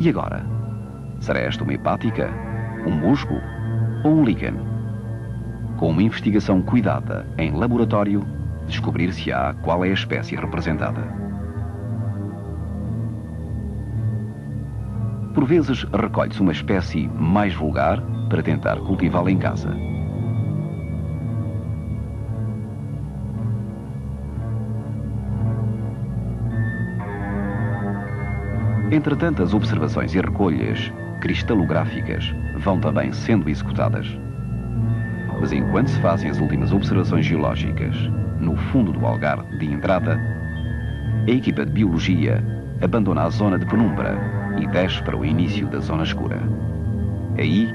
E agora? Será esta uma hepática, um musgo ou um líquen? Com uma investigação cuidada em laboratório, descobrir-se-á qual é a espécie representada. Por vezes recolhe-se uma espécie mais vulgar para tentar cultivá-la em casa. Entre tantas observações e recolhas cristalográficas vão também sendo executadas. Mas enquanto se fazem as últimas observações geológicas no fundo do algar de entrada, a equipa de biologia abandona a zona de penumbra e desce para o início da zona escura. Aí,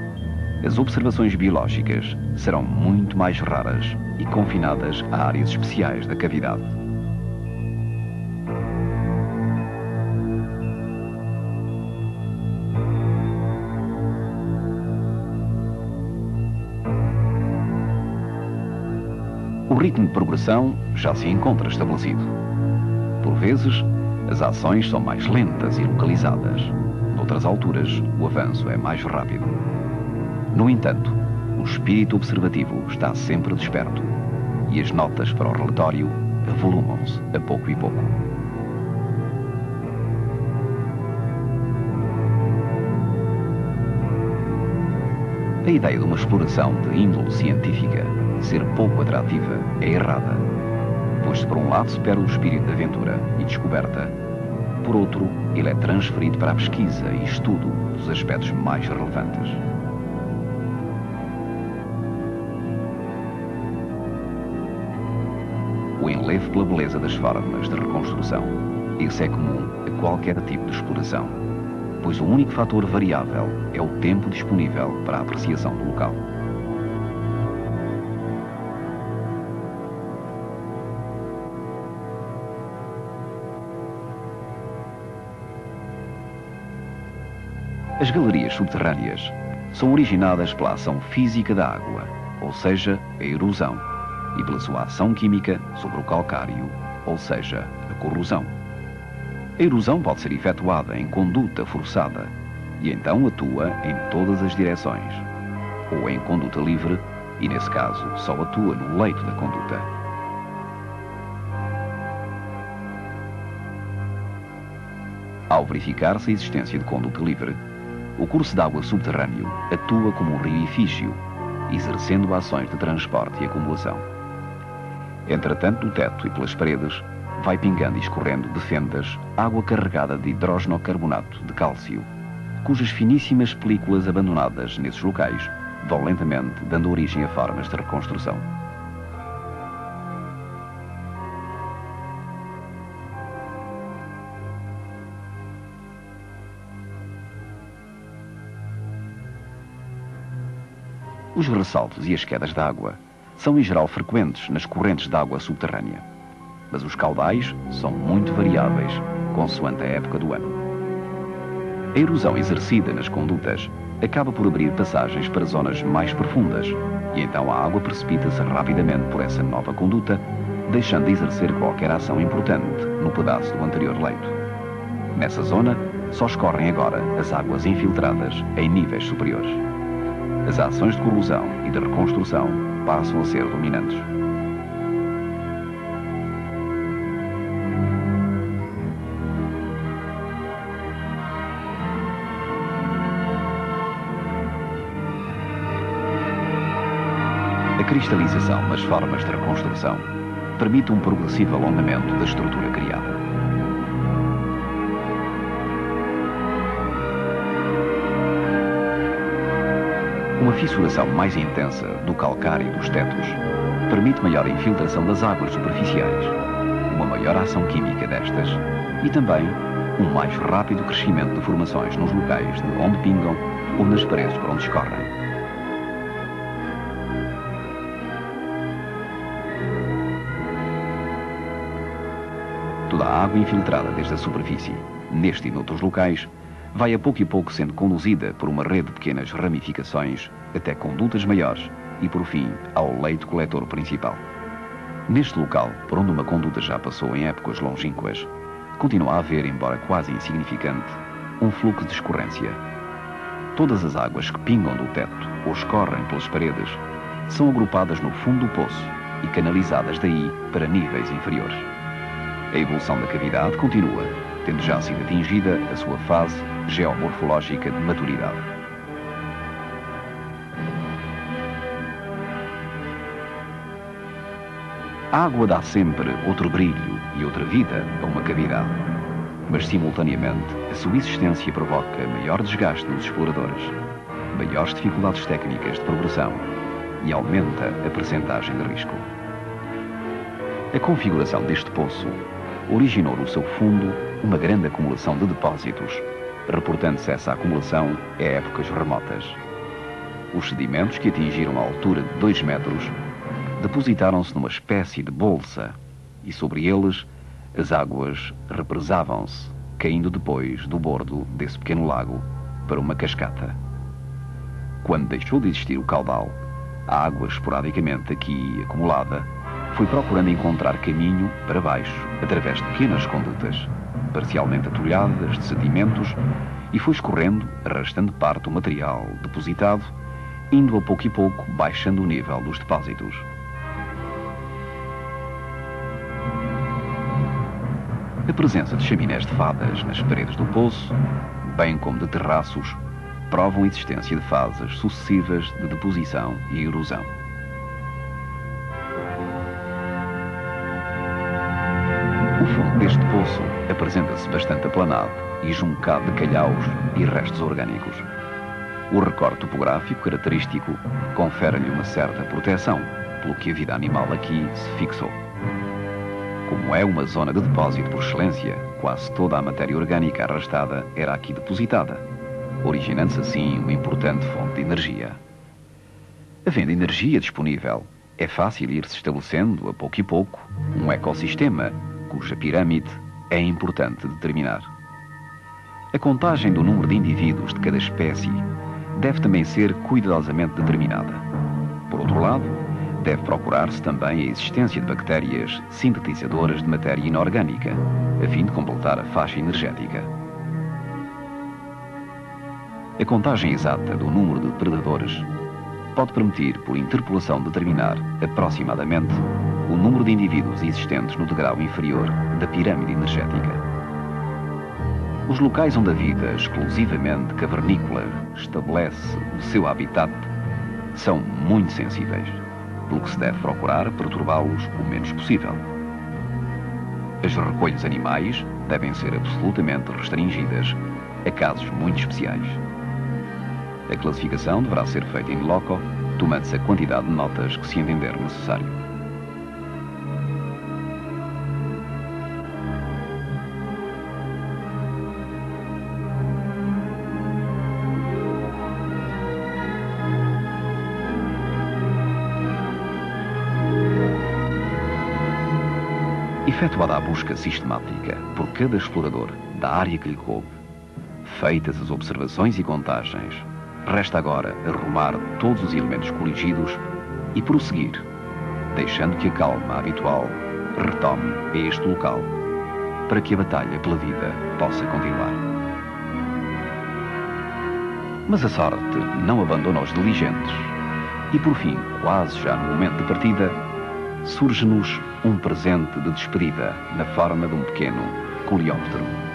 as observações biológicas serão muito mais raras e confinadas a áreas especiais da cavidade. O ritmo de progressão já se encontra estabelecido. Por vezes, as ações são mais lentas e localizadas. Noutras alturas, o avanço é mais rápido. No entanto, o espírito observativo está sempre desperto e as notas para o relatório avolumam-se a pouco e pouco. A ideia de uma exploração de índole científica ser pouco atrativa é errada, pois se por um lado se perde o espírito de aventura e descoberta, por outro, ele é transferido para a pesquisa e estudo dos aspectos mais relevantes. O enlevo pela beleza das formas de reconstrução, esse é comum a qualquer tipo de exploração, pois o único fator variável é o tempo disponível para a apreciação do local. As galerias subterrâneas são originadas pela ação física da água, ou seja, a erosão, e pela sua ação química sobre o calcário, ou seja, a corrosão. A erosão pode ser efetuada em conduta forçada e então atua em todas as direções, ou em conduta livre e, nesse caso, só atua no leito da conduta. Ao verificar-se a existência de conduta livre, o curso de água subterrâneo atua como um rio-efígio, exercendo ações de transporte e acumulação. Entretanto, do teto e pelas paredes, vai pingando e escorrendo de fendas água carregada de hidrogenocarbonato de cálcio, cujas finíssimas películas abandonadas nesses locais vão lentamente dando origem a formas de reconstrução. Os ressaltos e as quedas de água são em geral frequentes nas correntes de água subterrânea, mas os caudais são muito variáveis consoante a época do ano. A erosão exercida nas condutas acaba por abrir passagens para zonas mais profundas e então a água precipita-se rapidamente por essa nova conduta, deixando de exercer qualquer ação importante no pedaço do anterior leito. Nessa zona só escorrem agora as águas infiltradas em níveis superiores. As ações de corrosão e de reconstrução passam a ser dominantes. A cristalização nas formas de reconstrução permite um progressivo alongamento da estrutura criada. Uma fissuração mais intensa do calcário dos tetos permite maior infiltração das águas superficiais, uma maior ação química destas e também um mais rápido crescimento de formações nos locais de onde pingam ou nas paredes por onde escorrem. Toda a água infiltrada desde a superfície, neste e noutros locais, vai a pouco e pouco sendo conduzida por uma rede de pequenas ramificações até condutas maiores e, por fim, ao leito coletor principal. Neste local, por onde uma conduta já passou em épocas longínquas, continua a haver, embora quase insignificante, um fluxo de escorrência. Todas as águas que pingam do teto ou escorrem pelas paredes são agrupadas no fundo do poço e canalizadas daí para níveis inferiores. A evolução da cavidade continua, tendo já sido atingida a sua fase geomorfológica de maturidade. A água dá sempre outro brilho e outra vida a uma cavidade, mas simultaneamente a sua existência provoca maior desgaste nos exploradores, maiores dificuldades técnicas de progressão e aumenta a percentagem de risco. A configuração deste poço originou no seu fundo uma grande acumulação de depósitos, reportando-se essa acumulação a épocas remotas. Os sedimentos, que atingiram a altura de 2 metros, depositaram-se numa espécie de bolsa e sobre eles as águas represavam-se, caindo depois do bordo desse pequeno lago para uma cascata. Quando deixou de existir o caudal, a água esporadicamente aqui acumulada foi procurando encontrar caminho para baixo através de pequenas condutas, parcialmente atulhadas de sedimentos, e foi escorrendo, arrastando parte do material depositado, indo a pouco e pouco baixando o nível dos depósitos. A presença de chaminés de fadas nas paredes do poço, bem como de terraços, provam a existência de fases sucessivas de deposição e erosão. O fundo deste poço apresenta-se bastante aplanado e juncado de calhaus e restos orgânicos. O recorte topográfico característico confere-lhe uma certa proteção, pelo que a vida animal aqui se fixou. Como é uma zona de depósito por excelência, quase toda a matéria orgânica arrastada era aqui depositada, originando-se assim uma importante fonte de energia. Havendo energia disponível, é fácil ir-se estabelecendo, a pouco e pouco, um ecossistema cuja pirâmide é importante determinar. A contagem do número de indivíduos de cada espécie deve também ser cuidadosamente determinada. Por outro lado, deve procurar-se também a existência de bactérias sintetizadoras de matéria inorgânica, a fim de completar a faixa energética. A contagem exata do número de predadores pode permitir, por interpolação, determinar aproximadamente o número de indivíduos existentes no degrau inferior da pirâmide energética. Os locais onde a vida exclusivamente cavernícola estabelece o seu habitat são muito sensíveis, pelo que se deve procurar perturbá-los o menos possível. As recolhas animais devem ser absolutamente restringidas a casos muito especiais. A classificação deverá ser feita in loco, tomando-se a quantidade de notas que se entender necessário. Efetuada a busca sistemática por cada explorador da área que lhe coube, feitas as observações e contagens, resta agora arrumar todos os elementos coligidos e prosseguir, deixando que a calma habitual retome a este local, para que a batalha pela vida possa continuar. Mas a sorte não abandona os diligentes e, por fim, quase já no momento de partida, surge-nos um presente de despedida na forma de um pequeno coleóptero.